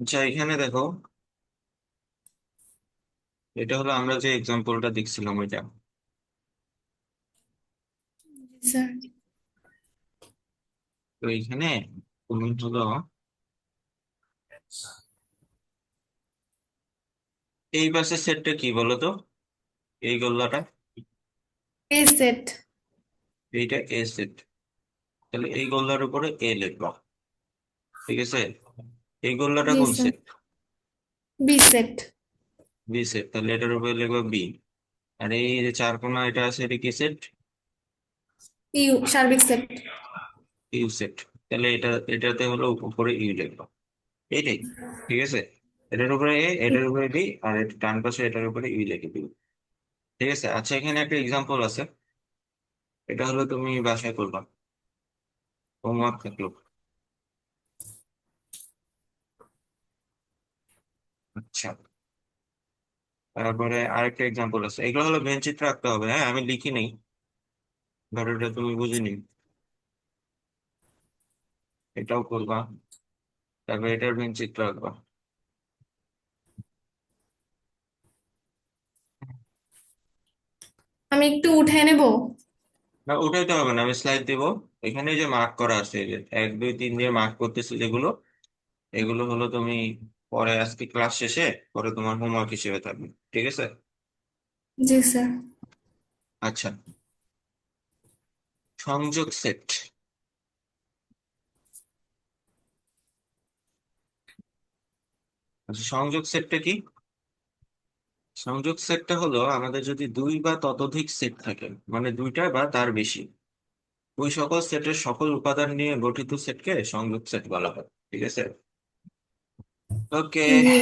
আচ্ছা, এখানে দেখো, এটা হলো আমরা যে এক্সাম্পলটা দেখছিলাম ওইটা। স্যার। তো এইখানে তুমি হলো এই পাশের সেটটা কি বলো তো, এই গোল্লাটা, এ সেট। এইটা এ সেট। তাহলে এই গোল্লার উপরে এ লিখবা, ঠিক আছে। এই গোল্লাটা জি কোন sir. Set? B set. B set, তাহলে এটার উপরে লিখবা বি। আর এই যে চার কোণা এটা আছে, এটা কি সেট? ইউ সার্বিক সেট। U set. তাহলে এটাতে হলো উপরে ইউ লিখবা, এইটাই, ঠিক আছে। এটার উপরে এ, এটার উপরে বি, আর এটা ডান পাশে এটার উপরে ইউ লিখে দিবি, ঠিক আছে। আচ্ছা, এখানে একটা এক্সাম্পল আছে, এটা হলো তুমি বাসায় করবা, হোমওয়ার্ক থাকলো। আচ্ছা, তারপরে আরেকটা এক্সাম্পল আছে, এগুলো হলো ভেনচিত্র রাখতে হবে, হ্যাঁ আমি লিখি নেই, ধরো এটা তুমি বুঝে নিন। এটাও করবা, তারপরে এটার ভেনচিত্র রাখবা। আমি একটু উঠে নেব। না, ওটাইতে হবে না, আমি স্লাইড দিব। এখানে যে মার্ক করা আছে, এই যে 1 2 3 দিয়ে মার্ক করতেছি যেগুলো, এগুলো হলো তুমি পরে আজকে ক্লাস শেষে পরে তোমার হোমওয়ার্ক হিসেবে থাকবে, ঠিক আছে। জি স্যার। আচ্ছা, সংযোগ সেট। আচ্ছা, সংযোগ সেটটা কি? সংযোগ সেটটা হলো আমাদের যদি দুই বা ততোধিক সেট থাকে, মানে দুইটা বা তার বেশি, ওই সকল সেটের সকল উপাদান নিয়ে গঠিত সেটকে সংযোগ সেট বলা হয়, ঠিক আছে। ওকে, জি।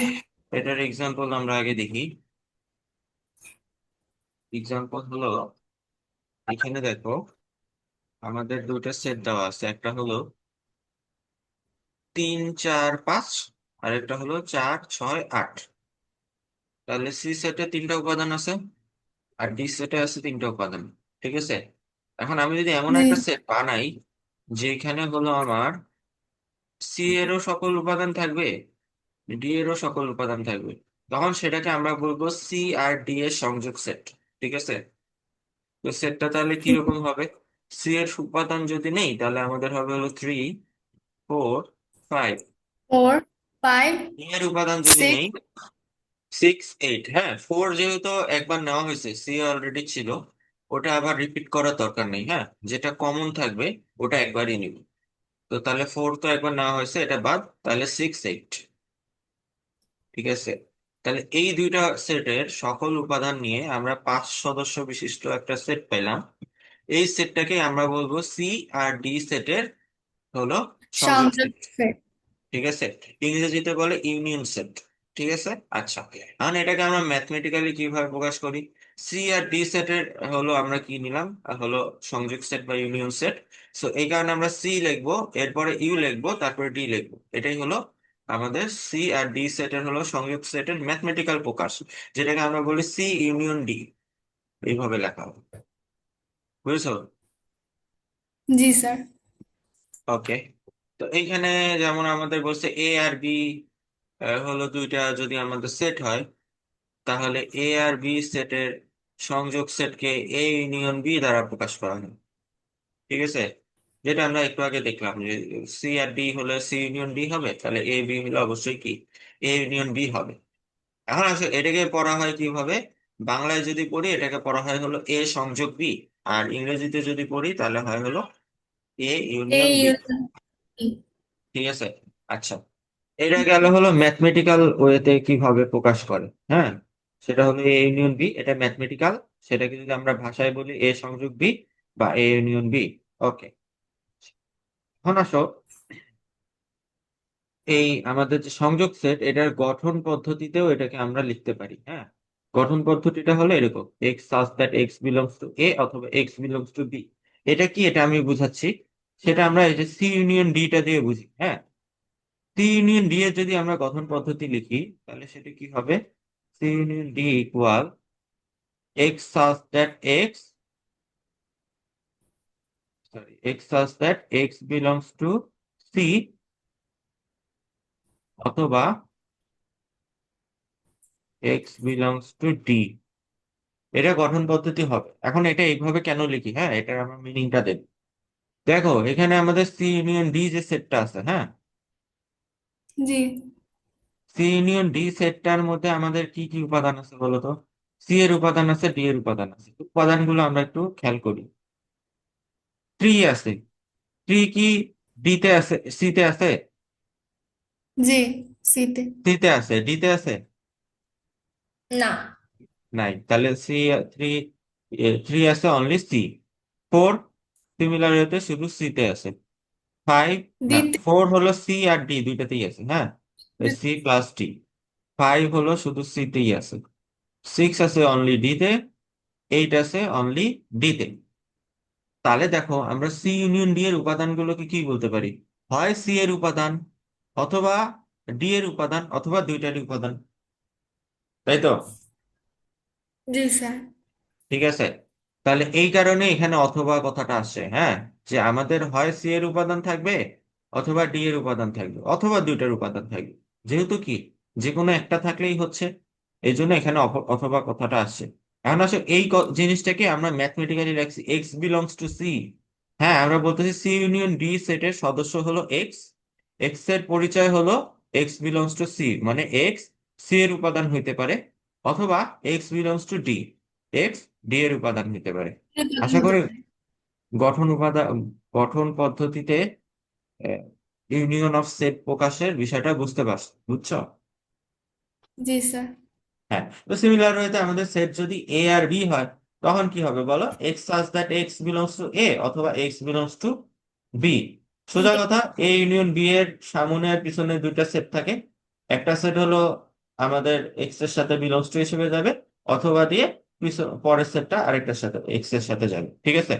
এটার এক্সাম্পল আমরা আগে দেখি। এক্সাম্পল হলো, এখানে দেখো, আমাদের দুইটা সেট দেওয়া আছে, একটা হলো 3 4 5, আর একটা হলো 4 6 8। তাহলে সি সেটে তিনটা উপাদান আছে, আর ডি সেটে আছে তিনটা উপাদান, ঠিক আছে। এখন আমি যদি এমন জি। একটা সেট বানাই যেখানে হলো আমার সি এরও সকল উপাদান থাকবে, ডি এরও সকল উপাদান থাকবে, তখন সেটাকে আমরা বলবো সি আর ডি এর সংযোগ সেট, ঠিক আছে। তো সেটটা তাহলে কিরকম হবে? সি এর উপাদান যদি নেই, তাহলে আমাদের হবে হলো 3 4 5। 4 5 ডি এর উপাদান যদি নেই, 6। 6 8। হ্যাঁ, 4 যেহেতু একবার নেওয়া হয়েছে, সি অলরেডি ছিল, ওটা আবার রিপিট করার দরকার নেই, হ্যাঁ, যেটা কমন থাকবে ওটা একবারই নিব। তো তাহলে 4 তো একবার নেওয়া হয়েছে, এটা বাদ, তাহলে 6 8, ঠিক আছে। তাহলে এই দুইটা সেটের সকল উপাদান নিয়ে আমরা 5 সদস্য বিশিষ্ট একটা সেট পেলাম। এই সেটটাকে আমরা বলবো সি আর ডি সেটের হলো সংযোগ সংযোগ সেট, সেট। ঠিক আছে। ইংরেজিতে বলে ইউনিয়ন সেট, ঠিক আছে। আচ্ছা, এখন এটাকে আমরা ম্যাথমেটিক্যালি কিভাবে প্রকাশ করি? সি আর ডি সেটের হলো আমরা কি নিলাম, হলো সংযোগ সেট বা ইউনিয়ন সেট। সো এই কারণে আমরা সি লিখবো, এরপরে ইউ লিখবো, তারপরে ডি লিখবো, এটাই হলো আমাদের সি আর ডি সেটের হলো সংযোগ সেটের ম্যাথমেটিক্যাল প্রকাশ, যেটাকে আমরা বলি সি ইউনিয়ন ডি, এইভাবে লেখা হবে, বুঝেছো? জি স্যার। ওকে, তো এইখানে যেমন আমাদের বলছে এ আর বি হলো দুইটা যদি আমাদের সেট হয়, তাহলে এ আর বি সেটের সংযোগ সেটকে এ ইউনিয়ন বি দ্বারা প্রকাশ করা হয়, ঠিক আছে। যেটা আমরা একটু আগে দেখলাম যে সি আর ডি হলে সি ইউনিয়ন ডি হবে, তাহলে এ বি হলে অবশ্যই কি এ ইউনিয়ন বি হবে। এখন আসলে এটাকে পড়া হয় কিভাবে? বাংলায় যদি পড়ি এটাকে পড়া হয় হলো এ সংযোগ বি, আর ইংরেজিতে যদি পড়ি তাহলে হয় হলো এ ইউনিয়ন এই বি, ঠিক আছে। আচ্ছা, এটা গেল হলো ম্যাথমেটিক্যাল ওয়েতে কিভাবে প্রকাশ করে, হ্যাঁ, সেটা হলো এ ইউনিয়ন বি, এটা ম্যাথমেটিক্যাল। সেটাকে যদি আমরা ভাষায় বলি এ সংযোগ বি বা এ ইউনিয়ন বি। ওকে, এখন আসো, এই আমাদের যে সংযোগ সেট এটার গঠন পদ্ধতিতেও এটাকে আমরা লিখতে পারি, হ্যাঁ। গঠন পদ্ধতিটা হলো এরকম, x such that x belongs to A অথবা এক্স বিলংস টু বি। এটা কি, এটা আমি বুঝাচ্ছি। সেটা আমরা এই যে সি ইউনিয়ন ডিটা দিয়ে বুঝি, হ্যাঁ। সি ইউনিয়ন ডি এর যদি আমরা গঠন পদ্ধতি লিখি, তাহলে সেটা কি হবে? C union D equal x such that x, sorry, x such that x belongs to C অথবা এক্স বিলংস টু ডি, এটা গঠন পদ্ধতি হবে। এখন এটা এইভাবে কেন লিখি, হ্যাঁ, এটার আমরা মিনিংটা দেব। দেখো এখানে আমাদের সি ইউনিয়ন ডি যে সেটটা আছে, হ্যাঁ, জি। সি ইউনিয়ন ডি সেটটার মধ্যে আমাদের কি কি উপাদান আছে বলো তো? সি এর উপাদান আছে, ডি এর উপাদান আছে। উপাদানগুলো আমরা একটু খেয়াল করি। ট্রি আছে, ট্রি কি ডি তে আছে, সি তে আছে? জি। সিতে। সি তে আছে, ডি তে আছে? না। নাই। তাহলে সি, থ্রি, থ্রি আছে অনলি সি। ফোর সিমিলার হতে শুধু সি তে আছে। ফাইভ, না, দিতে। ফোর হলো সি আর ডি দুইটাতেই আছে, হ্যাঁ, সি প্লাস ডি। ফাইভ হলো শুধু সি তেই আছে। সিক্স আছে অনলি ডি তে। এইট আছে অনলি ডি তে। তাহলে দেখো আমরা সি ইউনিয়ন ডি এর উপাদানগুলোকে কি বলতে পারি? হয় সি এর উপাদান, অথবা ডি এর উপাদান, অথবা দুইটারই উপাদান, তাই তো? জি স্যার। ঠিক আছে। তাহলে এই কারণে এখানে অথবা কথাটা আসছে, হ্যাঁ, যে আমাদের হয় সি এর উপাদান থাকবে, অথবা ডি এর উপাদান থাকবে, অথবা দুইটার উপাদান থাকবে। যেহেতু কি যে কোনো একটা থাকলেই হচ্ছে, এই জন্য এখানে অথবা কথাটা আসছে। এখন আসলে এই জিনিসটাকে আমরা ম্যাথমেটিক্যালি রাখছি এক্স বিলংস টু সি। হ্যাঁ, আমরা বলতেছি সি ইউনিয়ন ডি সেটের সদস্য হলো এক্স। এক্স এর পরিচয় হলো এক্স বিলংস টু সি, মানে এক্স সি এর উপাদান হইতে পারে, অথবা x belongs to D, x D এর উপাদান হতে পারে। উৎপাদন আশা হতে করি পারে। গঠন উপাদান, গঠন পদ্ধতিতে ইউনিয়ন অফ সেট প্রকাশের বিষয়টা বুঝতে পারছো, বুঝছো? জি স্যার। হ্যাঁ, তো সিমিলার ওয়েতে আমাদের সেট যদি এ আর বি হয়, তখন কি হবে বলো? X such that x belongs to A, অথবা এক্স বিলংস টু বি। সোজা জি। কথা, এ ইউনিয়ন বি এর সামনে আর পিছনে দুইটা সেট থাকে। একটা সেট হলো আমাদের এক্স এর সাথে বিলংস টু হিসেবে যাবে, অথবা দিয়ে পরের সেটটা আরেকটার সাথে এক্স এর সাথে যাবে, ঠিক আছে?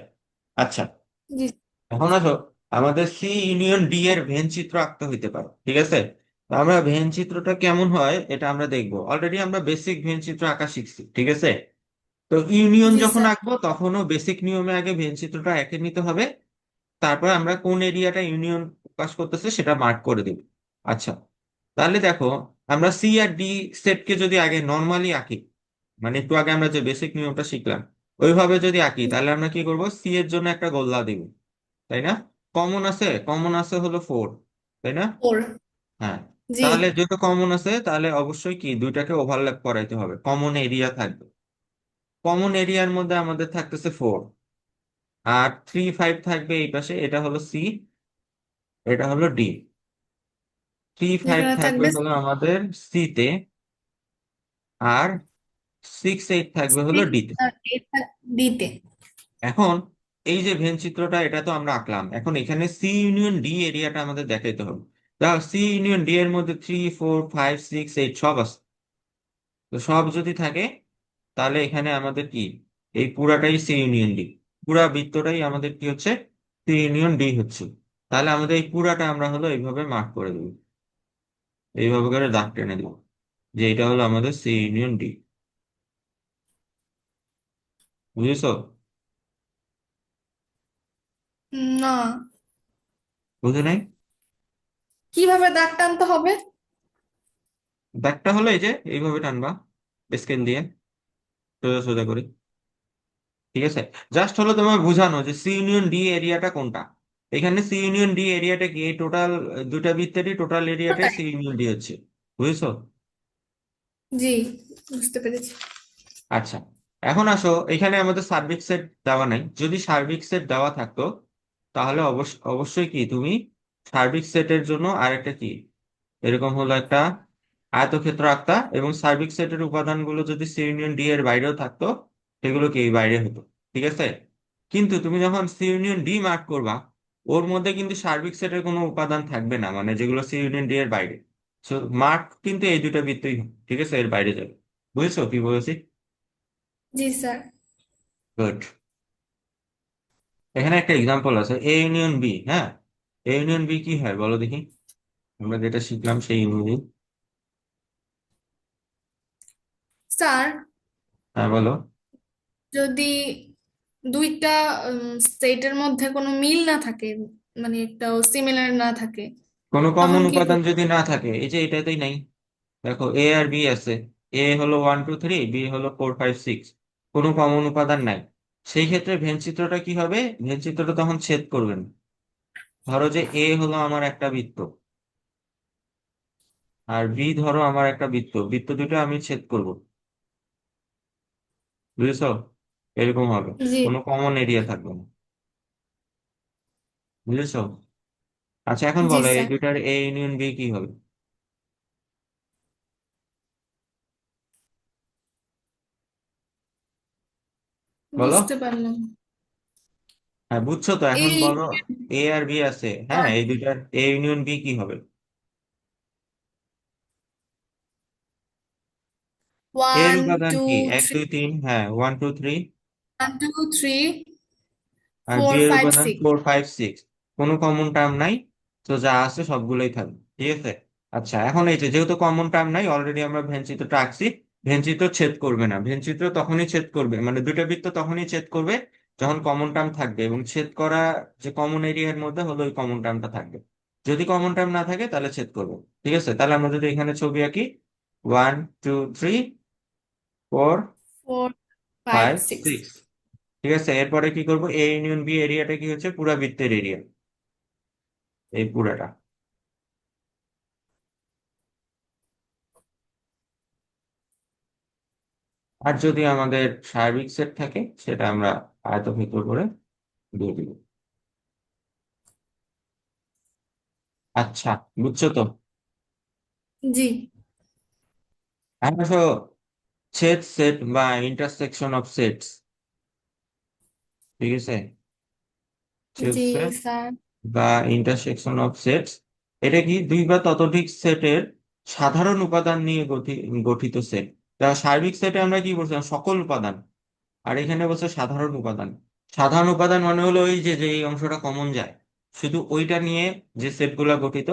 আচ্ছা, জি। এখন আসো, আমাদের সি ইউনিয়ন ডি এর ভেন চিত্র আঁকতে হইতে পারে, ঠিক আছে? তো আমরা ভেন চিত্রটা কেমন হয় এটা আমরা দেখবো। অলরেডি আমরা বেসিক ভেন চিত্র আঁকা শিখছি, ঠিক আছে? তো ইউনিয়ন জি যখন স্যার। আঁকবো তখনও বেসিক নিয়মে আগে ভেন চিত্রটা এঁকে নিতে হবে। তারপর আমরা কোন এরিয়াটা ইউনিয়ন প্রকাশ করতেছে সেটা মার্ক করে দিব। আচ্ছা, তাহলে দেখো, আমরা সি আর ডি সেটকে যদি আগে নর্মালি আঁকি, মানে একটু আগে আমরা যে বেসিক নিয়মটা শিখলাম ওইভাবে যদি আঁকি, তাহলে আমরা কি করব? সি এর জন্য একটা গোল্লা দিব, তাই না? কমন আছে, কমন আছে হলো ফোর, তাই না? ফোর। হ্যাঁ। জি। তাহলে যেহেতু কমন আছে, তাহলে অবশ্যই কি দুইটাকে ওভারল্যাপ করাইতে হবে, কমন এরিয়া থাকবে। কমন এরিয়ার মধ্যে আমাদের থাকতেছে ফোর, আর থ্রি ফাইভ থাকবে এই পাশে, এটা হলো সি, এটা হলো ডি। থ্রি ফাইভ যেখানে থাকবে থাকবে হলো আমাদের সি তে, আর সিক্স এইট থাকবে হলো সিক্স ডি তে। আর এইট ডিতে। এখন এই যে ভেন চিত্রটা এটা তো আমরা আঁকলাম, এখন এখানে সি ইউনিয়ন ডি এরিয়াটা আমাদের দেখাইতে হবে। দেখো সি ইউনিয়ন ডি এর মধ্যে three four five six eight সব আছে। তো সব যদি থাকে, তাহলে এখানে আমাদের কি, এই পুরাটাই সি ইউনিয়ন ডি, পুরা বৃত্তটাই আমাদের কি হচ্ছে? সি ইউনিয়ন ডি হচ্ছে। তাহলে আমাদের এই পুরাটা আমরা হলো এইভাবে মার্ক করে দেবো, এইভাবে করে দাগ টেনে দেবো, যে এটা হলো আমাদের সি ইউনিয়ন ডি। বুঝেছো? না। বুঝে নাই? কিভাবে দাগ টানতে হবে? দাগটা হলো এই যে এইভাবে টানবা স্কেল দিয়ে, সোজা সোজা করে, ঠিক আছে? জাস্ট হলো তোমার বোঝানো যে সি ইউনিয়ন ডি এরিয়াটা কোনটা। এখানে সি ইউনিয়ন ডি এরিয়াটা কি, এই টোটাল দুইটা বৃত্তেরই টোটাল এরিয়াটাই ওটাই। সি ইউনিয়ন ডি হচ্ছে। বুঝেছো? জি। বুঝতে পেরেছি। আচ্ছা, এখন আসো, এখানে আমাদের সার্বিক সেট দেওয়া নাই। যদি সার্বিক সেট দেওয়া থাকতো, তাহলে অবশ্যই কি তুমি সার্বিক সেটের জন্য আরেকটা কি, এরকম হলো একটা আয়তক্ষেত্র আঁকতা, এবং সার্বিক সেটের উপাদানগুলো যদি সি ইউনিয়ন ডি এর বাইরেও থাকতো, সেগুলো কি বাইরে হতো, ঠিক আছে? কিন্তু তুমি যখন সি ইউনিয়ন ডি মার্ক করবা, ওর মধ্যে কিন্তু সার্বিক সেটের কোনো উপাদান থাকবে না, মানে যেগুলো সি ইউনিয়ন ডি এর বাইরে। সো মার্ক কিন্তু এই দুইটা বৃত্তই হবে, ঠিক আছে? এর বাইরে যাবে। বুঝেছো কি বলেছি? জি স্যার। গুড। এখানে একটা এক্সাম্পল আছে, এ ইউনিয়ন বি, হ্যাঁ। এ ইউনিয়ন বি কি হয় বলো দেখি, আমরা যেটা শিখলাম সেই অনুযায়ী। স্যার, হ্যাঁ বলো। যদি দুইটা স্টেটের মধ্যে কোনো মিল না থাকে, মানে একটাও সিমিলার না থাকে, কোনো তখন কমন কি উপাদান করব? যদি না থাকে, এই যে এটাতেই নাই। দেখো এ আর বি আছে, এ হলো 1 2 3, বি হলো 4 5 6, কোনো কমন উপাদান নাই। সেই ক্ষেত্রে ভেন চিত্রটা কি হবে? ভেন চিত্রটা তখন ছেদ করবেন। ধরো যে এ হলো আমার একটা বৃত্ত, আর বি ধরো আমার একটা বৃত্ত, বৃত্ত দুটো আমি ছেদ করব, বুঝেছো? এরকম হবে, জি। কোনো কমন এরিয়া থাকবে না, বুঝেছো? আচ্ছা এখন জি বলো এই স্যার। দুটার এ ইউনিয়ন বি কি হবে? বলো। বুঝতে পারলাম। হ্যাঁ বুঝছো তো, এখন এই বলো। এ আর বি আছে, হ্যাঁ, এই দুটার এ ইউনিয়ন বি কি হবে? এর ওয়ান উপাদান টু কি? এক থ্রি দুই তিন হ্যাঁ, 1 2 3। 1 2 3 আর বি ফোর এর ফাইভ উপাদান সিক্স 4 5 6, কোনো কমন টার্ম নাই, তো যা আছে সবগুলোই থাকবে, ঠিক আছে। আচ্ছা এখন এই যে যেহেতু কমন টার্ম নাই, অলরেডি আমরা ভেনচিত্রটা আঁকছি। ভেনচিত্র ছেদ করবে না, ভেনচিত্র তখনই ছেদ করবে, মানে দুটো বৃত্ত তখনই ছেদ করবে যখন কমন টার্ম থাকবে, এবং ছেদ করা যে কমন এরিয়ার মধ্যে হলো ওই কমন টার্মটা থাকবে। যদি কমন টার্ম না থাকে তাহলে ছেদ করবে। ঠিক আছে, তাহলে আমরা যদি এখানে ছবি আঁকি, 1 2 3 4 four five five six six ঠিক আছে, এরপরে কি করব? এ ইউনিয়ন বি এরিয়াটা কি হচ্ছে? পুরা বৃত্তের এরিয়া, এই পুরাটা। আর যদি আমাদের সার্বিক সেট থাকে, সেটা আমরা আয়তক্ষেত্র করে দিয়ে দিব। আচ্ছা, বুঝছো তো? জি। এখন আসো ছেদ সেট বা ইন্টারসেকশন অফ সেটস, ঠিক আছে, ছেদ জি সেট স্যার। বা ইন্টারসেকশন অফ সেটস, এটা কি? দুই বা ততোধিক সেটের সাধারণ উপাদান নিয়ে গঠিত সেট। সার্বিক সেটে আমরা কি বলছিলাম? সকল উপাদান। আর এখানে বলছে সাধারণ উপাদান। সাধারণ উপাদান মানে হলো ওই যে যে এই অংশটা কমন যায়, শুধু ওইটা নিয়ে যে সেটগুলো গঠিত,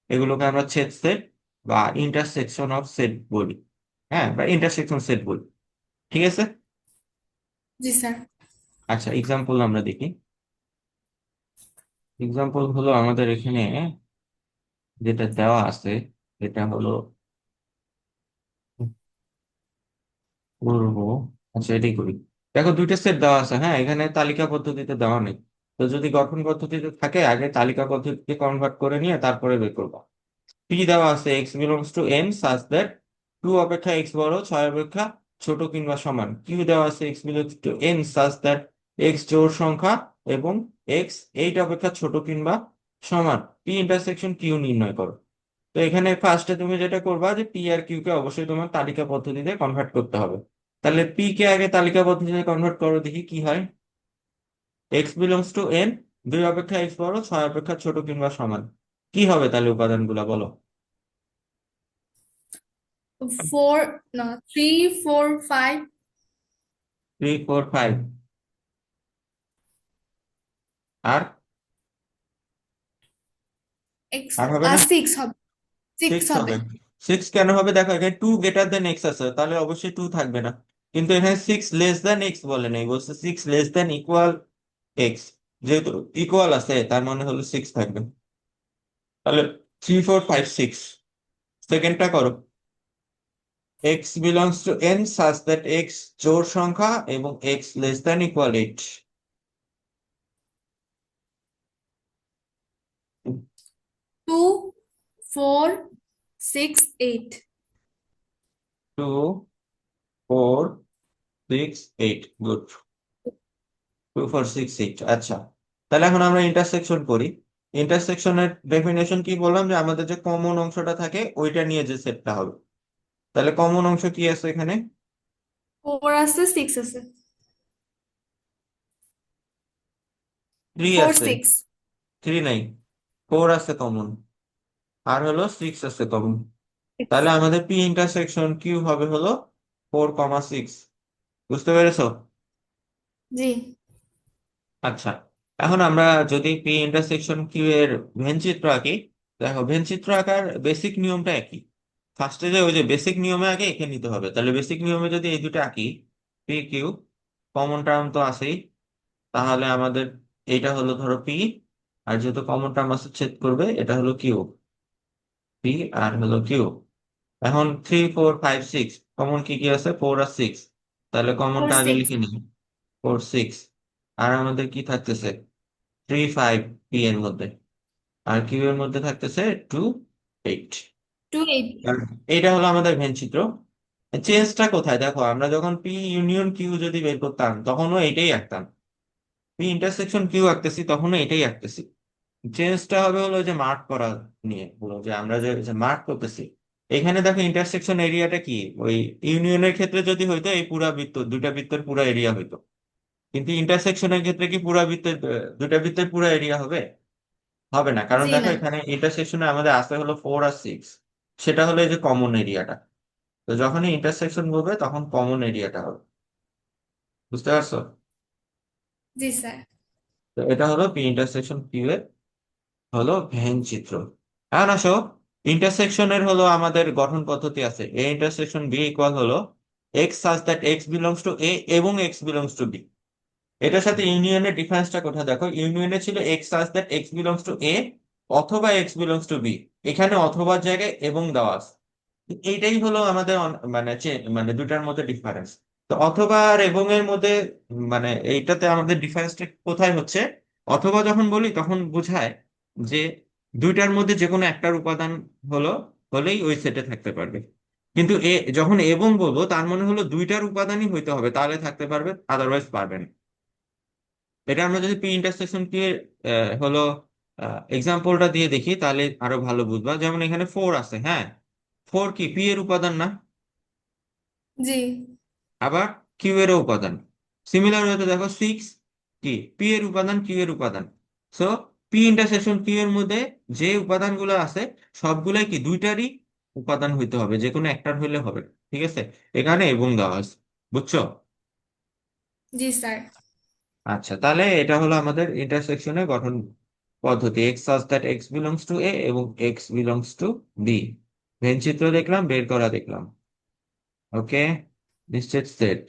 এগুলোকে আমরা ছেদ সেট বা ইন্টারসেকশন অফ সেট বলি। হ্যাঁ, বা ইন্টারসেকশন সেট বলি, ঠিক আছে। জি স্যার। আচ্ছা এক্সাম্পল আমরা দেখি। এক্সাম্পল হলো আমাদের এখানে যেটা দেওয়া আছে, এটা হলো করবো। আচ্ছা এটাই করি। দেখো দুইটা সেট দেওয়া আছে, হ্যাঁ, এখানে তালিকা পদ্ধতিতে দেওয়া নেই। তো যদি গঠন পদ্ধতিতে থাকে, আগে তালিকা পদ্ধতিতে কনভার্ট করে নিয়ে তারপরে বের করবো। পি দেওয়া আছে x belongs two N such that 2 অপেক্ষা এক্স বড়, 6 অপেক্ষা ছোট কিংবা সমান। কিউ দেওয়া আছে x belongs two N such that x জোড় সংখ্যা এবং এক্স 8 অপেক্ষা ছোট কিংবা সমান। পি ইন্টারসেকশন কিউ নির্ণয় করো। তো এখানে ফার্স্টে তুমি যেটা করবা যে পি আর কিউ কে অবশ্যই তোমার তালিকা পদ্ধতিতে কনভার্ট করতে হবে। তাহলে পি কে আগে তালিকা পদ্ধতিতে কনভার্ট করো, দেখি কি হয়। এক্স বিলংস টু এন, 2 অপেক্ষা এক্স বড়, 6 অপেক্ষা ছোট কিংবা সমান। কি হবে তাহলে উপাদানগুলো বলো? ফোর, না, 3 4 5 3 4 5। আর এক্স আর হবে না? 6 হবে। সিক্স 6 হবে। হবে। 6 কেন হবে? দেখো এখানে 2 গ্রেটার দেন এক্স আছে, তাহলে অবশ্যই 2 থাকবে না। কিন্তু এখানে 6 লেস দেন এক্স বলে নাই, বলছে 6 লেস দেন ইকুয়াল এক্স। যেহেতু ইকুয়াল আছে তার মানে হলো 6 থাকবে। তাহলে 3 4 5 6। সেকেন্ডটা করো, x belongs two N such that x জোড় সংখ্যা এবং x less than equal 8। 2 4 6 8। 2 4 6 8, good. 2 4 6 8, আচ্ছা। তাহলে এখন আমরা ইন্টারসেকশন করি। ইন্টারসেকশনের ডেফিনেশন কি বললাম? যে আমাদের যে কমন অংশটা থাকে ওইটা নিয়ে যে সেটটা হবে। তাহলে কমন অংশ কি আছে এখানে? 4 আছে, 6 আছে। 3 ফোর আছে। সিক্স 3 নাই, 4 আছে কমন, আর হলো 6 আছে কমন। সিক্স তাহলে আমাদের পি ইন্টারসেকশন কিউ হবে হলো 4 6। বুঝতে পেরেছো? জি। আচ্ছা এখন আমরা যদি পি ইন্টারসেকশন কিউ এর ভেন চিত্র আঁকি, দেখো ভেন চিত্র আঁকার বেসিক নিয়মটা একই। ফার্স্টে যে ওই যে বেসিক নিয়মে আগে এঁকে নিতে হবে। তাহলে বেসিক নিয়মে যদি এই দুটো আঁকি, পি কিউ, কমন টার্ম তো আছেই, তাহলে আমাদের এইটা হলো ধরো পি, আর যেহেতু কমন টার্ম আছে ছেদ করবে, এটা হলো কিউ। পি আর হলো কিউ। এখন 3 4 5 6 কমন কি কি আছে, 4 আর 6। তাহলে ফোর কমনটা আগে সিক্স লিখে নিই, 4 6। আর আমাদের কি থাকতেছে, 3 5 পি এর মধ্যে, আর কিউ এর মধ্যে থাকতেছে 2 8। 2 8। এইটা হলো আমাদের ভেন চিত্র। চেঞ্জটা কোথায় দেখো, আমরা যখন পি ইউনিয়ন কিউ যদি বের করতাম তখনও এইটাই আঁকতাম, পি ইন্টারসেকশন কিউ আঁকতেছি তখনও এটাই আঁকতেছি। চেঞ্জটা হবে হলো যে মার্ক করা নিয়ে, হলো যে আমরা যে মার্ক করতেছি। এখানে দেখো ইন্টারসেকশন এরিয়াটা কি, ওই ইউনিয়নের ক্ষেত্রে যদি হইতো এই পুরা বৃত্ত, দুইটা বৃত্তের পুরা এরিয়া হইতো। কিন্তু ইন্টারসেকশনের ক্ষেত্রে কি পুরা বৃত্তের দুইটা বৃত্তের পুরা এরিয়া হবে? হবে না, কারণ জি দেখো না। এখানে ইন্টারসেকশনে আমাদের আছে হলো 4 আর 6, সেটা হলো এই যে কমন এরিয়াটা। তো যখনই ইন্টারসেকশন হবে তখন কমন এরিয়াটা হবে, বুঝতে পারছো? জি স্যার। তো এটা হলো পি ইন্টারসেকশন কিউ এর হলো ভেন চিত্র। এখন আসো, ইন্টারসেকশনের হলো আমাদের গঠন পদ্ধতি আছে, এ ইন্টারসেকশন বি ইকুয়াল হলো x such that x belongs to A এবং এক্স বিলংস টু বি। এটার সাথে ইউনিয়নের ডিফারেন্সটা কোথায় দেখো, ইউনিয়নে ছিল x such that x belongs to A অথবা এক্স বিলংস টু বি, এখানে অথবার জায়গায় এবং দেওয়া আছে। এইটাই হলো আমাদের মানে মানে দুটার মধ্যে ডিফারেন্স। তো অথবা আর এবং এর মধ্যে মানে এইটাতে আমাদের ডিফারেন্সটা কোথায় হচ্ছে, অথবা যখন বলি তখন বোঝায় যে দুইটার মধ্যে যে কোনো একটার উপাদান হলো হলেই ওই সেটে থাকতে পারবে। কিন্তু যখন এবং বলবো তার মানে হলো দুইটার উপাদানই হইতে হবে, তাহলে থাকতে পারবে, আদারওয়াইজ পারবে না। এটা আমরা যদি পি ইন্টারসেকশন কি হলো এক্সাম্পলটা দিয়ে দেখি তাহলে আরো ভালো বুঝবা। যেমন এখানে 4 আছে, হ্যাঁ, 4 কি পি এর উপাদান না? জি। আবার কিউ এরও উপাদান। সিমিলার হতে দেখো 6 কি পি এর উপাদান, কিউ এর উপাদান। সো পি ইন্টারসেকশন কিউ এর মধ্যে যে উপাদানগুলো আছে সবগুলাই কি দুইটারই উপাদান হইতে হবে, যে কোনো একটার হইলে হবে না। ঠিক আছে, এখানে এবং দেওয়া আছে, বুঝছো? জি স্যার। আচ্ছা, তাহলে এটা হলো আমাদের ইন্টারসেকশনের গঠন পদ্ধতি, x such that x belongs to A এবং x belongs to B. Venn চিত্র দেখলাম, বের করা দেখলাম। ওকে, নিশ্চিত সেট।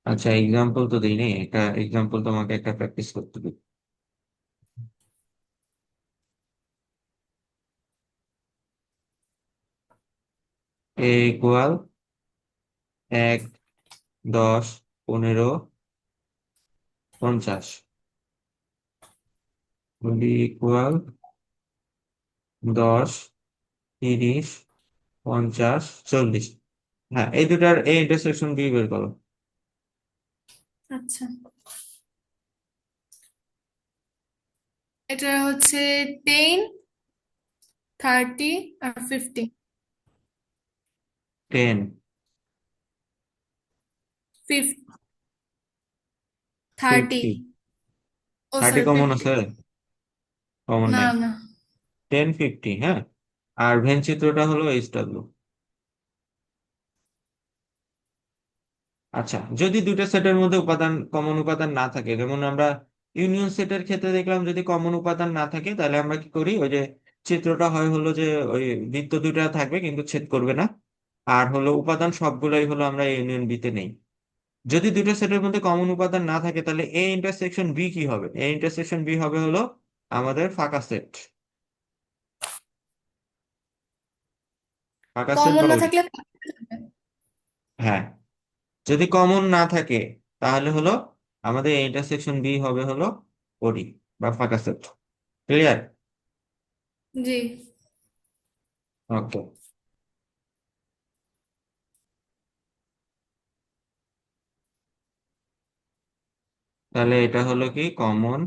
আচ্ছা, এক্সাম্পল তো দিই নেই, একটা এক্সাম্পল তোমাকে একটা প্র্যাকটিস করতে দিই। এ ইকুয়াল 1 10 15 50, বি ইকুয়াল 10 30 50 40। হ্যাঁ, এই দুটার এ ইন্টারসেকশন বি বের করো। আচ্ছা, এটা হচ্ছে 10, 30 আর 50। 10 30। 50, ও 30 সরি, কমন 50। আছে? কমন না নাই। না। 10 50, হ্যাঁ। আর ভেন চিত্রটা হলো এইচ ডাব্লিউ। আচ্ছা, যদি দুইটা সেটের মধ্যে উপাদান কমন উপাদান না থাকে, যেমন আমরা ইউনিয়ন সেটের ক্ষেত্রে দেখলাম যদি কমন উপাদান না থাকে তাহলে আমরা কি করি, ওই যে চিত্রটা হয় হলো যে ওই বৃত্ত দুইটা থাকবে কিন্তু ছেদ করবে না, আর হলো উপাদান সবগুলোই হলো আমরা ইউনিয়ন বিতে নেই। যদি দুইটা সেটের মধ্যে কমন উপাদান না থাকে তাহলে এ ইন্টারসেকশন বি কি হবে, এ ইন্টারসেকশন বি হবে হলো আমাদের ফাঁকা সেট, ফাঁকা সেট কমন বা না ওডি। থাকলে? হ্যাঁ, যদি কমন না থাকে তাহলে হলো আমাদের ইন্টারসেকশন বি হবে হলো ওডি বা ফাঁকা সেট। ক্লিয়ার? জি। ওকে, তাহলে এটা হলো কি কমন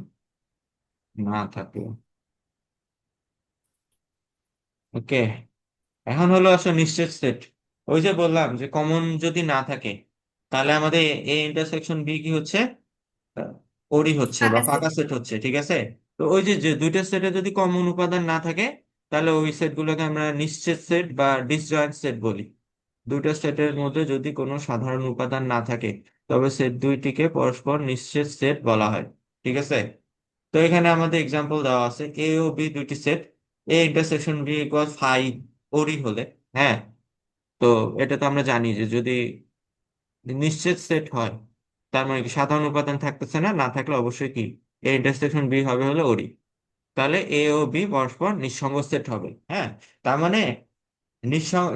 না থাকে। ওকে, এখন হলো আসলে নিশ্চিত সেট। ওই যে বললাম যে কমন যদি না থাকে তাহলে আমাদের এ ইন্টারসেকশন বি কি হচ্ছে, ওডি হচ্ছে বা আকাশে। ফাঁকা সেট হচ্ছে। ঠিক আছে, তো ওই যে যে দুইটা সেটে যদি কমন উপাদান না থাকে তাহলে ওই সেটগুলোকে আমরা নিশ্চিত সেট বা ডিসজয়েন্ট সেট বলি। দুইটা সেটের মধ্যে যদি কোনো সাধারণ উপাদান না থাকে তবে সেট দুইটিকে পরস্পর নিশ্চিত সেট বলা হয়। ঠিক আছে, তো এখানে আমাদের এক্সাম্পল দেওয়া আছে, এ ও বি দুইটি set, A intersection B equal 5 ওডি হলে, হ্যাঁ, তো এটা তো আমরা জানি যে যদি নিশ্চিত সেট হয় তার মানে কি সাধারণ উপাদান থাকতেছে না, না থাকলে অবশ্যই কি এ ইন্টারসেকশন বি হবে হলো ওডি। তাহলে এ ও বি পরস্পর নিঃসঙ্গ সেট হবে। হ্যাঁ, তার মানে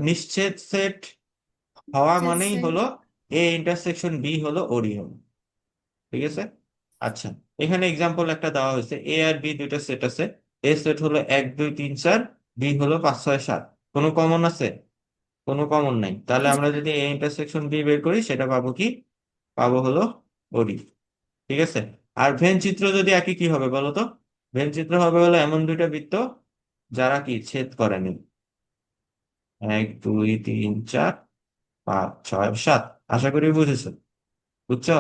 নিশ্চিত সেট হওয়া মানেই সেট। হলো এ ইন্টারসেকশন বি হলো ওডি হবে। ঠিক আছে। আচ্ছা, এখানে এক্সাম্পল একটা দেওয়া হয়েছে, এ আর বি দুইটা সেট আছে। এ সেট হলো 1 2 3 4, বি হলো 5 6 7। কোনো কমন আছে? কোনো কমন নাই। তাহলে আমরা যদি এ ইন্টারসেকশন বি বের করি, সেটা পাবো কি? পাবো হলো ওডি। ঠিক আছে। আর ভেন চিত্র যদি একই, কি হবে বলো তো? ভেন চিত্র হবে হলো এমন দুইটা বৃত্ত যারা কি ছেদ করেনি। 1 2 3 4 5 6 7। আশা করি বুঝেছো। বুঝছো?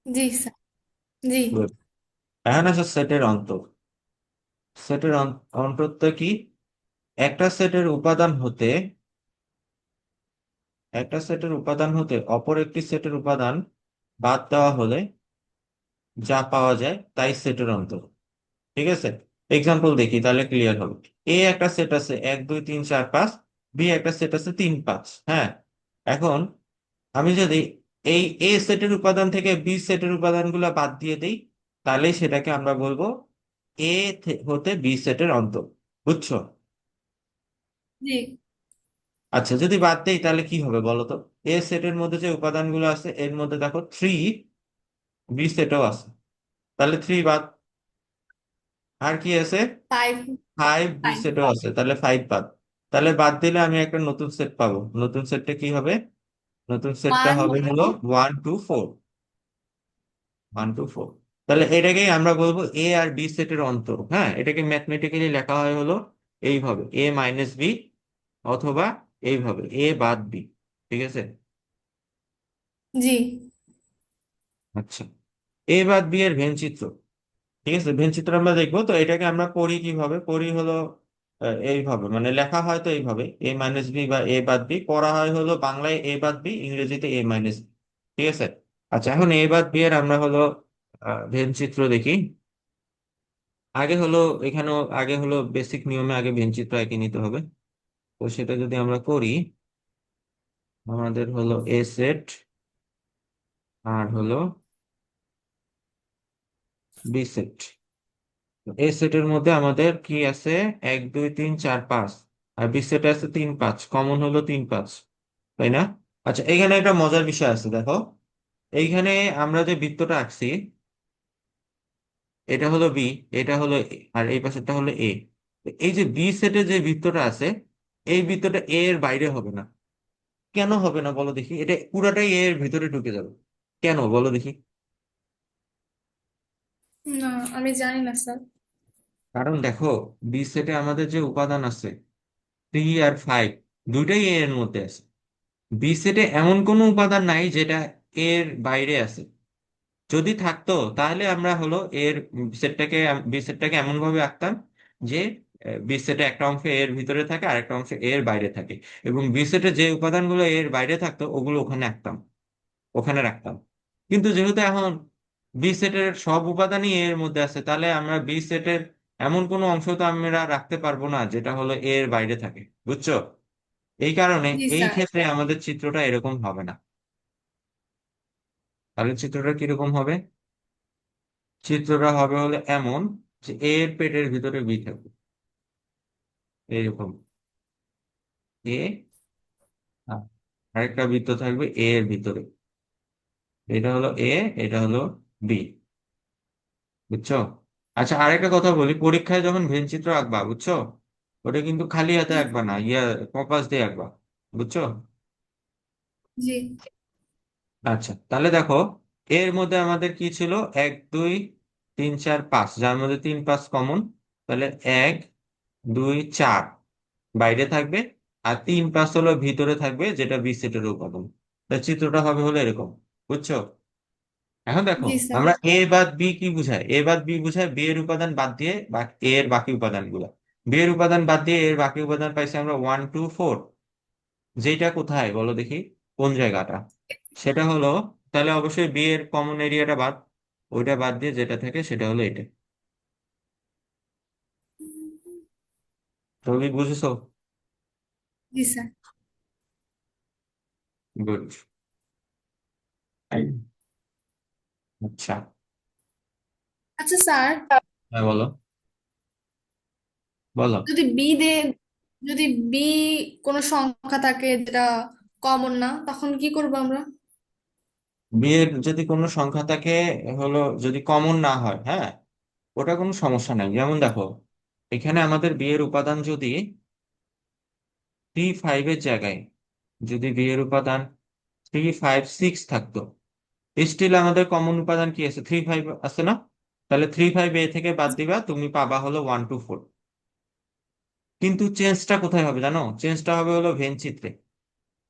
জি স্যার। জি। Good. এখন আছে সেটের অন্তর। সেটের অন্তরটা কি? একটা সেটের উপাদান হতে একটা সেটের উপাদান হতে অপর একটি সেটের উপাদান বাদ দেওয়া হলে যা পাওয়া যায় তাই সেটের অন্তর। ঠিক আছে। এক্সাম্পল দেখি, তাহলে ক্লিয়ার হবে। এ একটা সেট আছে 1 2 3 4 5, বি একটা সেট আছে 3 5। হ্যাঁ, এখন আমি যদি এই এ সেটের উপাদান থেকে বি সেটের উপাদানগুলো বাদ দিয়ে দিই, তাহলে সেটাকে আমরা বলবো এ হতে বি সেটের অন্তর। বুঝছো? জি। আচ্ছা, যদি বাদ দেই তাহলে কি হবে বলো তো? এ সেটের মধ্যে যে উপাদানগুলো আছে এর মধ্যে দেখো 3 বি সেটও আছে, তাহলে 3 বাদ। আর কি আছে? ফাইভ। 5 B five. সেটও আছে, তাহলে 5 বাদ। তাহলে বাদ দিলে আমি একটা নতুন সেট পাবো। নতুন সেটটা কি হবে? নতুন সেটটা ওয়ান হবে হলো টু 1 2 4। 1 2 4। তাহলে এটাকেই আমরা বলবো এ আর বি সেটের অন্তর। হ্যাঁ, এটাকে ম্যাথমেটিক্যালি লেখা হয় হলো এইভাবে, এ মাইনাস বি, অথবা এইভাবে এ বাদ বি। ঠিক আছে। জি। আচ্ছা, এ বাদ বি এর ভেন চিত্র। ঠিক আছে, ভেন চিত্র আমরা দেখবো। তো এটাকে আমরা পড়ি কিভাবে? পড়ি হলো এইভাবে, মানে লেখা হয় তো এইভাবে, এ মাইনাস বি বা এ বাদ বি। পড়া হয় হলো বাংলায় এ বাদ বি, ইংরেজিতে এ মাইনাস বি। ঠিক আছে। আচ্ছা, এখন এ বাদ বি এর আমরা হলো ভেন চিত্র দেখি। আগে হলো এখানেও আগে হলো বেসিক নিয়মে আগে ভেন চিত্র এঁকে নিতে হবে। তো সেটা যদি আমরা করি, আমাদের হলো এ সেট আর হলো বি সেট। এ সেটের মধ্যে আমাদের কি আছে? 1 2 3 4 5। আর বি সেটে আছে 3 5, কমন হলো 3 5। তাই না? আচ্ছা, এখানে একটা মজার বিষয় আছে, দেখো। এইখানে আমরা যে বৃত্তটা আঁকছি, এটা হলো বি, এটা হলো এ, আর এই পাশেরটা হলো এ। এই যে বি সেটে যে বৃত্তটা আছে, এই বৃত্তটা এ এর বাইরে হবে না। কেন হবে না বলো দেখি? এটা পুরাটাই এ এর ভিতরে ঢুকে যাবে। কেন বলো দেখি? না, আমি জানি না স্যার। কারণ দেখো, বি সেটে আমাদের যে উপাদান আছে 3 আর 5, দুইটাই এ এর মধ্যে আছে। বি সেটে এমন কোনো উপাদান নাই যেটা এর বাইরে আছে। যদি থাকতো তাহলে আমরা হলো এর সেটটাকে বি সেটটাকে এমন ভাবে আঁকতাম যে বি সেটে একটা অংশ এর ভিতরে থাকে আর একটা অংশ এর বাইরে থাকে, এবং বি সেটে যে উপাদানগুলো এর বাইরে থাকতো ওগুলো ওখানে আঁকতাম, ওখানে রাখতাম। কিন্তু যেহেতু এখন বি সেটের সব উপাদানই এর মধ্যে আছে, তাহলে আমরা বি সেটের এমন কোনো অংশ তো আমরা রাখতে পারবো না যেটা হলো এর বাইরে থাকে। বুঝছো? এই কারণে জি এই স্যার। ক্ষেত্রে আমাদের চিত্রটা এরকম হবে না। তাহলে চিত্রটা কিরকম হবে? চিত্রটা হবে হলে এমন যে এর পেটের ভিতরে বি থাকবে এইরকম। এ, আর আরেকটা বৃত্ত থাকবে এ এর ভিতরে। এটা হলো এ, এটা হলো বি। বুঝছো? আচ্ছা, আরেকটা কথা বলি, পরীক্ষায় যখন ভেন চিত্র আঁকবা, বুঝছো, ওটা কিন্তু খালি হাতে আঁকবা না, কম্পাস দিয়ে আঁকবা। বুঝছো? জি। আচ্ছা, তাহলে দেখো, এর মধ্যে আমাদের কি ছিল? 1 2 3 4 5, যার মধ্যে 3 5 কমন। তাহলে 1 2 4 বাইরে থাকবে, আর 3 5 হলো ভিতরে থাকবে, যেটা বি সেটের উপাদান। তাহলে চিত্রটা হবে হলো এরকম। বুঝছো? এখন দেখো, জি স্যার। আমরা এ বাদ বি কি বুঝায়? এ বাদ বি বুঝায় বি এর উপাদান বাদ দিয়ে এ এর বাকি উপাদান গুলা। বি এর উপাদান বাদ দিয়ে এর বাকি উপাদান পাইছি আমরা 1 2 4। যেটা কোথায় বলো দেখি? কোন জায়গাটা? সেটা হলো, তাহলে অবশ্যই বি এর কমন এরিয়াটা বাদ, ওইটা বাদ দিয়ে যেটা থাকে সেটা হলো এটা। তুমি বুঝেছো? জি স্যার। গুড। আচ্ছা। আচ্ছা স্যার, হ্যাঁ, বলো। বলো। যদি বি দে যদি বি কোনো সংখ্যা থাকে যেটা কমন না, তখন কি করবো আমরা? বি এর যদি কোনো সংখ্যা থাকে, হলো যদি কমন না হয়, হ্যাঁ, ওটা কোনো সমস্যা নাই। যেমন দেখো, এখানে আমাদের বি এর উপাদান যদি 3, 5-এর জায়গায় যদি বি এর উপাদান 3, 5, 6 থাকতো, স্টিল আমাদের কমন উপাদান কি আছে? 3, 5 আছে না? তাহলে 3, 5 থেকে বাদ দিবা, তুমি পাবা হলো 1, 2, 4। কিন্তু চেঞ্জটা কোথায় হবে জানো? চেঞ্জটা হবে হলো ভেন চিত্রে।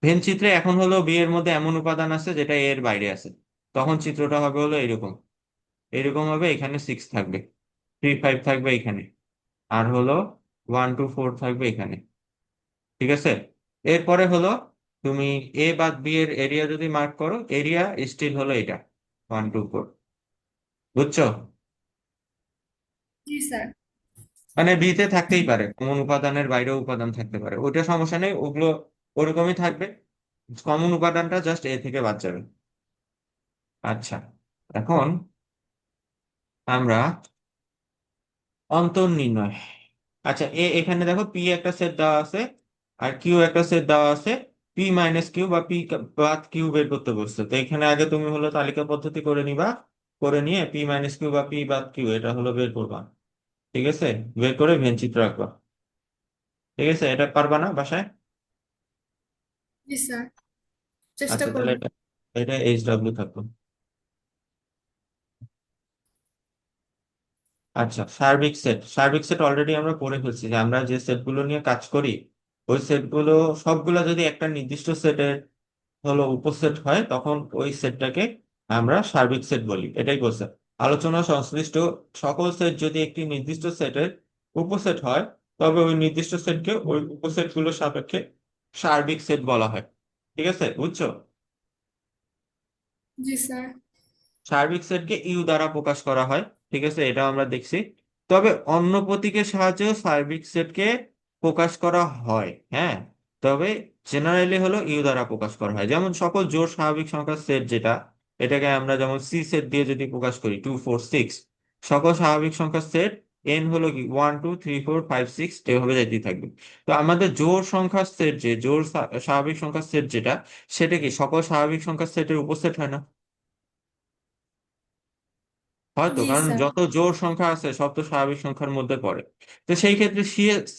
ভেন চিত্রে এখন হলো বি এর মধ্যে এমন উপাদান আছে যেটা এর বাইরে আছে। তখন চিত্রটা হবে হলো এরকম। এরকম হবে, এখানে 6 থাকবে, 3, 5 থাকবে এখানে, আর হলো 1, 2, 4 থাকবে এখানে। ঠিক আছে? এরপরে হলো তুমি এ বাদ বি এর এরিয়া যদি মার্ক করো, এরিয়া স্টিল হলো এটা, 1, 2, 4। বুঝছো? জি স্যার। মানে বিতে থাকতেই পারে, কমন উপাদানের বাইরেও উপাদান থাকতে পারে, ওইটা সমস্যা নেই, ওগুলো ওরকমই থাকবে। কমন উপাদানটা জাস্ট এ থেকে বাদ যাবে। আচ্ছা, এখন আমরা অন্তর নির্ণয়। আচ্ছা, এখানে দেখো পি একটা সেট দেওয়া আছে, আর কিউ একটা সেট দেওয়া আছে। পি মাইনাস কিউ বা পি বাদ কিউ বের করতে বলছে, তো এখানে আগে তুমি হলো তালিকা পদ্ধতি করে নিবা। করে নিয়ে পি মাইনাস কিউ বা পি বাদ কিউ এটা হলো বের করবা। ঠিক আছে? বের করে ভেনচিত্র রাখবা। ঠিক আছে? এটা পারবা না বাসায়? জি স্যার, চেষ্টা আচ্ছা, তাহলে করবো। এটা এটা এইচ ডাব্লিউ থাকলো। আচ্ছা, সার্বিক সেট। সার্বিক সেট অলরেডি আমরা পড়ে ফেলছি, যে আমরা যে সেটগুলো নিয়ে কাজ করি, ওই সেটগুলো সবগুলো যদি একটা নির্দিষ্ট সেটের হলো উপসেট হয়, তখন ওই সেটটাকে আমরা সার্বিক সেট বলি। এটাই বলছে। আলোচনা সংশ্লিষ্ট সকল সেট যদি একটি নির্দিষ্ট সেটের উপসেট হয়, তবে ওই নির্দিষ্ট সেটকে ওই উপসেটগুলোর সাপেক্ষে সার্বিক সেট বলা হয়। ঠিক আছে, বুঝছো? জি স্যার। সার্বিক সেটকে ইউ দ্বারা প্রকাশ করা হয়। ঠিক আছে, এটা আমরা দেখছি। তবে অন্য প্রতীকের সাহায্যেও সার্বিক সেটকে প্রকাশ করা হয়, হ্যাঁ। তবে জেনারেলি হলো ইউ দ্বারা প্রকাশ করা হয়। যেমন সকল জোড় স্বাভাবিক সংখ্যার সেট যেটা, এটাকে আমরা যেমন সি সেট দিয়ে যদি প্রকাশ করি, 2, 4, 6, সকল স্বাভাবিক সংখ্যার সেট এন হলো কি 1, 2, 3, 4, 5, 6, এভাবে যেতেই থাকবে। তো আমাদের জোড় সংখ্যার সেট, যে জোড় স্বাভাবিক সংখ্যার সেট যেটা, সেটা কি সকল স্বাভাবিক সংখ্যার সেটের উপসেট হয় না? হয়তো, জি কারণ স্যার। যত জোড় সংখ্যা আছে সব তো স্বাভাবিক সংখ্যার মধ্যে পড়ে। তো সেই ক্ষেত্রে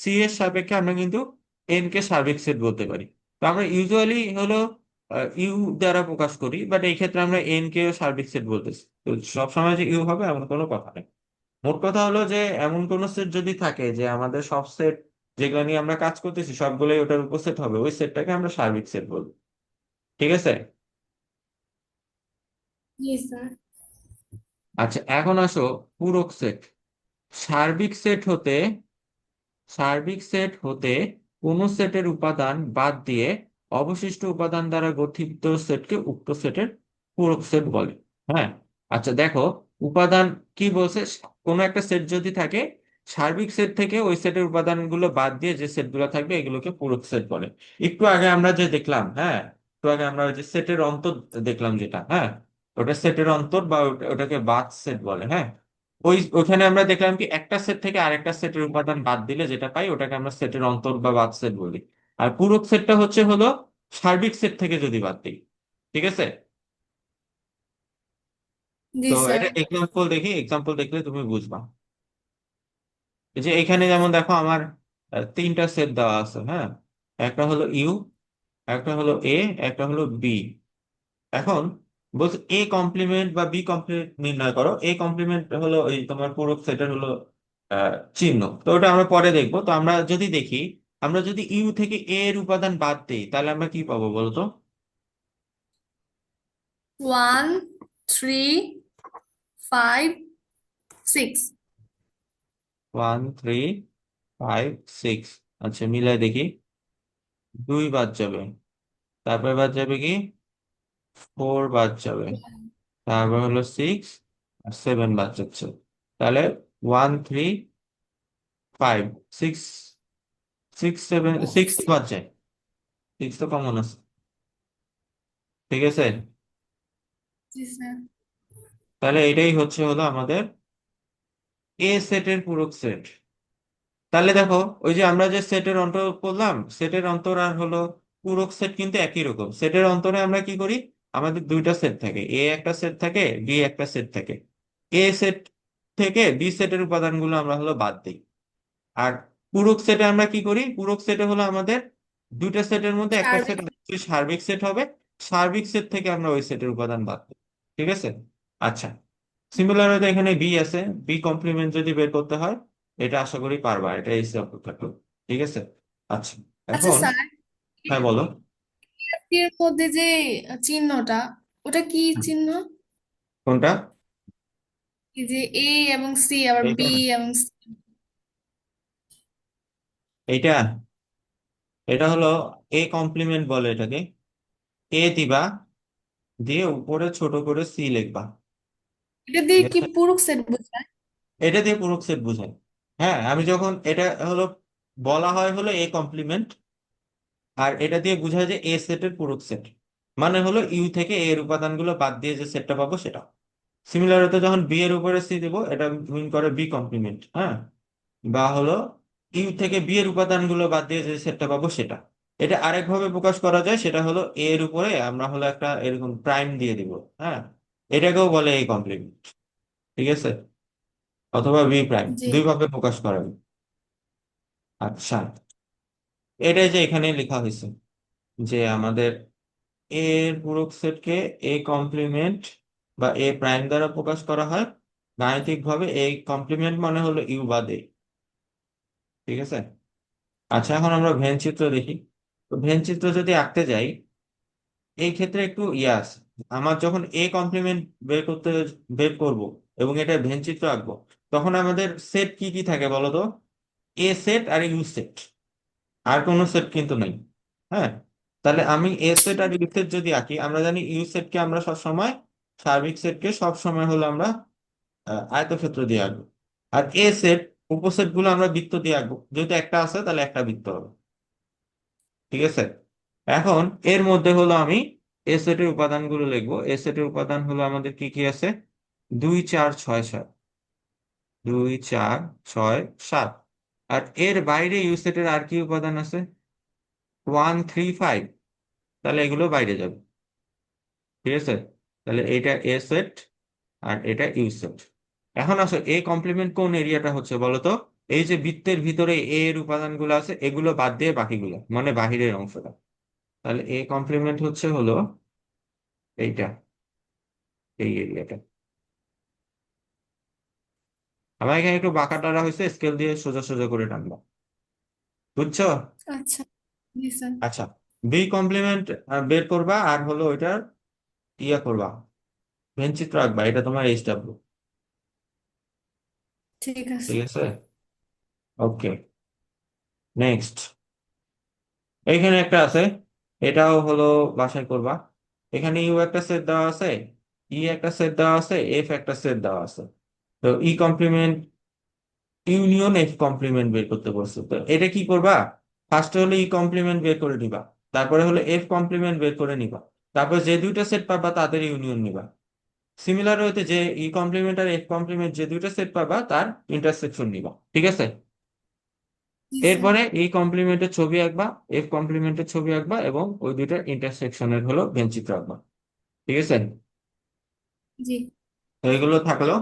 সি এর সাপেক্ষে আমরা কিন্তু এন কে সার্বিক সেট বলতে পারি। তো আমরা ইউজুয়ালি হলো ইউ দ্বারা প্রকাশ করি, বাট এই ক্ষেত্রে আমরা এন কে সার্বিক সেট বলতেছি। তো সবসময় যে ইউ হবে এমন কোনো কথা নেই। মোট কথা হলো যে এমন কোন সেট যদি থাকে যে আমাদের সব সেট যেগুলো নিয়ে আমরা কাজ করতেছি সবগুলোই ওটার উপসেট হবে, ওই সেটটাকে আমরা সার্বিক সেট বলবো। ঠিক আছে? জি স্যার। আচ্ছা, এখন আসো পূরক সেট। সার্বিক সেট হতে সার্বিক সেট হতে কোন সেটের উপাদান বাদ দিয়ে অবশিষ্ট উপাদান দ্বারা গঠিত সেটকে উক্ত সেটের পূরক সেট বলে। হ্যাঁ। আচ্ছা, দেখো, উপাদান কি বলছে? কোন একটা সেট যদি থাকে, সার্বিক সেট থেকে ওই সেটের উপাদানগুলো বাদ দিয়ে যে সেটগুলো থাকবে এগুলোকে পূরক সেট বলে। একটু আগে আমরা যে দেখলাম, হ্যাঁ, একটু আগে আমরা ওই যে সেটের অন্তর দেখলাম যেটা, হ্যাঁ, ওটা সেটের অন্তর বা ওটাকে বাদ সেট বলে। হ্যাঁ, ওইখানে আমরা দেখলাম কি একটা সেট থেকে আরেকটা সেটের উপাদান বাদ দিলে যেটা পাই ওটাকে আমরা সেটের অন্তর বা বাদ সেট বলি। আর পূরক সেটটা হচ্ছে হলো সার্বিক সেট থেকে যদি বাদ দিই। ঠিক আছে? জি তো স্যার। এটা এক্সাম্পল দেখি, এক্সাম্পল দেখলে তুমি বুঝবা। এই যে এখানে যেমন দেখো আমার তিনটা সেট দেওয়া আছে, হ্যাঁ। একটা হলো ইউ, একটা হলো এ, একটা হলো বি। এখন বলছে এ কমপ্লিমেন্ট বা বি কমপ্লিমেন্ট নির্ণয় করো। এ কমপ্লিমেন্ট হলো এই তোমার পূরক সেটের হলো চিহ্ন। তো ওটা আমরা পরে দেখবো। তো আমরা যদি দেখি, আমরা যদি ইউ থেকে এ এর উপাদান বাদ দিই, তাহলে আমরা কি পাবো বলতো? 1, 3, 5, 6। 1, 3, 5, 6। আচ্ছা, মিলাই দেখি। দুই বাদ যাবে, তারপরে বাদ যাবে কি 4 বাদ যাবে, তারপর হলো 6, আর 7 বাদ যাচ্ছে। তাহলে 1, 3, 5, 6, 6, 7, 6 বাদ যায়। 6 তো কমন আছে। ঠিক আছে? জি স্যার। তাহলে এটাই হচ্ছে হলো আমাদের এ সেটের পূরক সেট। তাহলে দেখো, ওই যে আমরা যে সেটের অন্তর করলাম, সেটের অন্তর আর হলো পূরক সেট কিন্তু একই রকম। সেটের অন্তরে আমরা কি করি, আমাদের দুইটা সেট থাকে, এ একটা সেট থাকে, বি একটা সেট থাকে। এ সেট থেকে বি সেটের উপাদানগুলো আমরা হলো বাদ দিই। আর পূরক সেটে আমরা কি করি, পূরক সেটে হলো আমাদের দুইটা সেটের মধ্যে একটা সেট সার্বিক। সার্বিক সেট হবে, সার্বিক সেট থেকে আমরা ওই সেটের উপাদান বাদ দিই। ঠিক আছে? আচ্ছা, সিমিলার হয়তো এখানে বি আছে, বি কমপ্লিমেন্ট যদি বের করতে হয়, এটা আশা করি পারবা, এটা এই অপেক্ষা করো। ঠিক আছে? আচ্ছা, আচ্ছা এখন স্যার, হ্যাঁ বলো। এর মধ্যে যে চিহ্নটা, ওটা কি চিহ্ন? কোনটা? এই যে এ এবং সি, আবার এইটা, বি এবং সি। এইটা, এটা হলো এ কমপ্লিমেন্ট বলে এটাকে। এ দিবা, দিয়ে উপরে ছোট করে সি লিখবা। এটা দিয়ে ঠিক কি আছে? পূরক সেট বোঝায়? এটা দিয়ে পূরক সেট বোঝায়। হ্যাঁ, আমি যখন এটা হলো বলা হয় হলো এ কমপ্লিমেন্ট, আর এটা দিয়ে বোঝায় যে এ সেটের পূরক সেট, মানে হলো ইউ থেকে এ এর উপাদানগুলো বাদ দিয়ে যে সেটটা পাবো সেটা। সিমিলার হতে যখন বি এর উপরে সি দিব, এটা মিন করে বি কমপ্লিমেন্ট। হ্যাঁ, বা হলো ইউ থেকে বি এর উপাদানগুলো বাদ দিয়ে যে সেটটা পাবো সেটা। এটা আরেকভাবে প্রকাশ করা যায়, সেটা হলো এ এর উপরে আমরা হলো একটা এরকম প্রাইম দিয়ে দিব। হ্যাঁ, এটাকেও বলে এই কমপ্লিমেন্ট। ঠিক আছে? অথবা বি প্রাইম, জি। দুই ভাবে প্রকাশ করা যায়। আচ্ছা, এটাই যে এখানে লেখা হয়েছে যে আমাদের এর পূরক সেটকে এ কমপ্লিমেন্ট বা এ প্রাইম দ্বারা প্রকাশ করা হয়। গাণিতিক ভাবে এই কমপ্লিমেন্ট মানে হলো ইউ বাদে। ঠিক আছে? আচ্ছা, এখন আমরা ভেন চিত্র দেখি। তো ভেন চিত্র যদি আঁকতে যাই, এই ক্ষেত্রে একটু ইয়াস, আমার যখন এ কমপ্লিমেন্ট বের করব এবং এটা ভেন চিত্র আঁকবো, তখন আমাদের সেট কি কি থাকে বলো তো? এ সেট আর ইউ সেট, আর কোনো সেট কিন্তু নেই। হ্যাঁ, তাহলে আমি এ সেট আর ইউ সেট যদি আঁকি, আমরা জানি ইউ সেটকে আমরা সবসময়, সার্বিক সেটকে সবসময় হলো আমরা আয়তক্ষেত্র দিয়ে আঁকবো। আর এ সেট, উপসেট গুলো আমরা বৃত্ত দিয়ে আঁকবো, যেহেতু একটা আছে তাহলে একটা বৃত্ত হবে। ঠিক আছে? এখন এর মধ্যে হলো আমি এ সেটের উপাদানগুলো লিখবো। এ সেটের উপাদান হলো আমাদের কি কি আছে, 2 4 6 7, 2 4 6 7। আর এর বাইরে ইউ সেটের আর কি উপাদান আছে, 1 3 5। তাহলে এগুলো বাইরে যাবে। ঠিক আছে? তাহলে এটা এ সেট আর এটা ইউ সেট। এখন আসো এ কমপ্লিমেন্ট কোন এরিয়াটা হচ্ছে বলো তো? এই যে বৃত্তের ভিতরে এ এর উপাদানগুলো আছে, এগুলো বাদ দিয়ে বাকিগুলো, মানে বাহিরের অংশটা। তাহলে এ কমপ্লিমেন্ট হচ্ছে হলো এইটা, এই এরিয়াটা। আমার এখানে একটু বাঁকা টারা হয়েছে, স্কেল দিয়ে সোজা সোজা করে টানবা। বুঝছো? আচ্ছা। জি স্যার। আচ্ছা, বি কমপ্লিমেন্ট বের করবা, আর হলো ওইটার ইয়া করবা, ভেনচিত্র আঁকবা। এটা তোমার এইচ ডাব্লিউ। ঠিক আছে। ঠিক আছে? ওকে, নেক্সট। এইখানে একটা আছে, এটাও হলো বাছাই করবা। এখানে ইউ একটা সেট দেওয়া আছে, ই একটা সেট দেওয়া আছে, এফ একটা সেট দেওয়া আছে। তো E complement union F complement বের করতে বলছে। তো এটা কি করবা, ফার্স্টে হলো ই কমপ্লিমেন্ট বের করে নিবা, তারপরে হলো এফ কমপ্লিমেন্ট বের করে নিবা, তারপর যে দুইটা সেট পাবা তাদের ইউনিয়ন নিবা। সিমিলার হইতে যে ই কমপ্লিমেন্ট আর এফ কমপ্লিমেন্ট যে দুইটা সেট পাবা তার ইন্টারসেকশন নিবা। ঠিক আছে? জি স্যার। এরপরে এই কমপ্লিমেন্টের ছবি আঁকবা, এফ কমপ্লিমেন্টের ছবি আঁকবা, এবং ওই দুইটার ইন্টারসেকশনের হলো ভেনচিত্র আঁকবা। ঠিক আছে? জি। তো এগুলো থাকলো।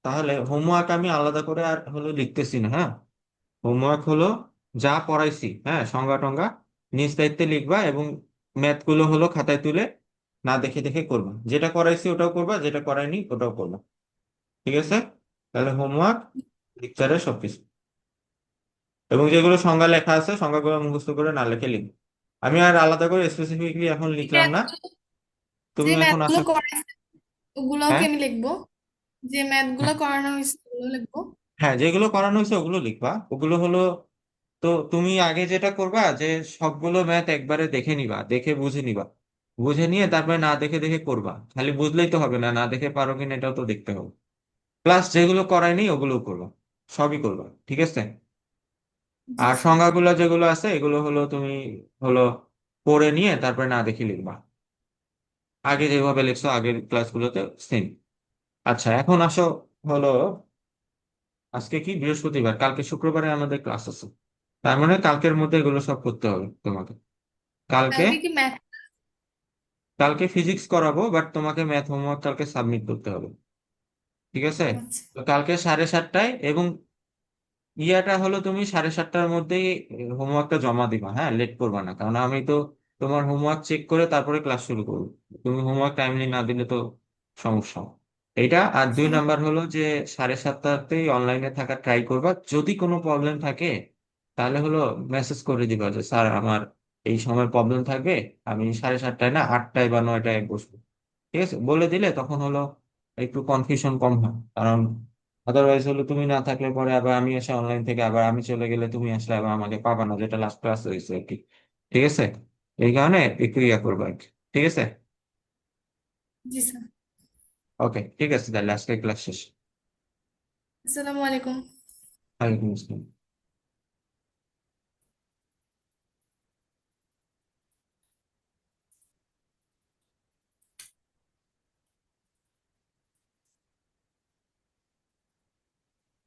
তাহলে হোমওয়ার্ক আমি আলাদা করে আর হলো লিখতেছি না। হ্যাঁ, হোমওয়ার্ক হলো যা পড়াইছি, হ্যাঁ, সংজ্ঞা টঙ্গা নিজ দায়িত্বে লিখবা, এবং ম্যাথ গুলো হলো খাতায় তুলে না দেখে দেখে করবা। যেটা করাইছি ওটাও করবা, যেটা করাইনি ওটাও করবা। ঠিক আছে? তাহলে হোমওয়ার্ক লেকচারে সবকিছু, এবং যেগুলো সংজ্ঞা লেখা আছে সংজ্ঞাগুলো মুখস্থ করে না লিখে লিখবে। আমি আর আলাদা করে স্পেসিফিকলি এখন এই লিখলাম না। ম্যাথগুলো, যে তুমিও এখন ম্যাথগুলো আশা, করাইছে ওগুলাও কি হ্যাঁ, আমি লিখবো? যে ম্যাথগুলো হ্যাঁ, করানো হয়েছে ওগুলো লিখবো? হ্যাঁ, যেগুলো করানো হয়েছে ওগুলো লিখবা। ওগুলো হলো, তো তুমি আগে যেটা করবা যে সবগুলো ম্যাথ একবারে দেখে নিবা, দেখে বুঝে নিবা, বুঝে নিয়ে তারপরে না দেখে দেখে করবা। খালি বুঝলেই তো হবে না, না দেখে পারো কিনা এটাও তো দেখতে হবে। প্লাস যেগুলো করায়নি ওগুলো করবা, সবই করবা। ঠিক আছে? জি আর স্যার। সংজ্ঞাগুলো যেগুলো আছে এগুলো হলো তুমি হলো পড়ে নিয়ে তারপরে না দেখে লিখবা, আগে যেভাবে লিখছো আগের ক্লাসগুলোতে সেম। আচ্ছা, এখন আসো হলো আজকে কি বৃহস্পতিবার, কালকে শুক্রবারে আমাদের ক্লাস আছে। তার মানে কালকের মধ্যে এগুলো সব করতে হবে তোমাকে। কালকে কালকে কি ম্যাথ? কালকে ফিজিক্স করাবো, বাট তোমাকে ম্যাথ হোমওয়ার্ক কালকে সাবমিট করতে হবে। ঠিক আছে? আচ্ছা। তো কালকে 7:30টায়, এবং ইয়াটা হলো তুমি 7:30টার মধ্যেই হোমওয়ার্কটা জমা দিবা, হ্যাঁ, লেট করবা না, কারণ আমি তো তোমার হোমওয়ার্ক চেক করে তারপরে ক্লাস শুরু করবো। তুমি হোমওয়ার্ক টাইমলি না দিলে তো সমস্যা। এইটা। আর 2 নাম্বার হলো যে 7:30টাতেই অনলাইনে থাকা ট্রাই করবা। যদি কোনো প্রবলেম থাকে তাহলে হলো মেসেজ করে দিবা যে স্যার আমার এই সময় প্রবলেম থাকবে, আমি 7:30টায় না 8টায় বা 9টায় বসবো। ঠিক আছে, বলে দিলে তখন হলো একটু কনফিউশন কম হয়। কারণ আদারওয়াইজ হলো তুমি না থাকলে পরে আবার আমি এসে অনলাইন থেকে আবার আমি চলে গেলে তুমি আসলে আবার আমাকে পাবা না, যেটা লাস্ট ক্লাস হয়েছে আর কি। ঠিক আছে? এই কারণে একটু ইয়া করবো আর কি। ঠিক আছে? জি স্যার। ওকে, ঠিক আছে, তাহলে আজকে ক্লাস শেষ। আসসালামু আলাইকুম। ওয়ালাইকুম আসসালাম।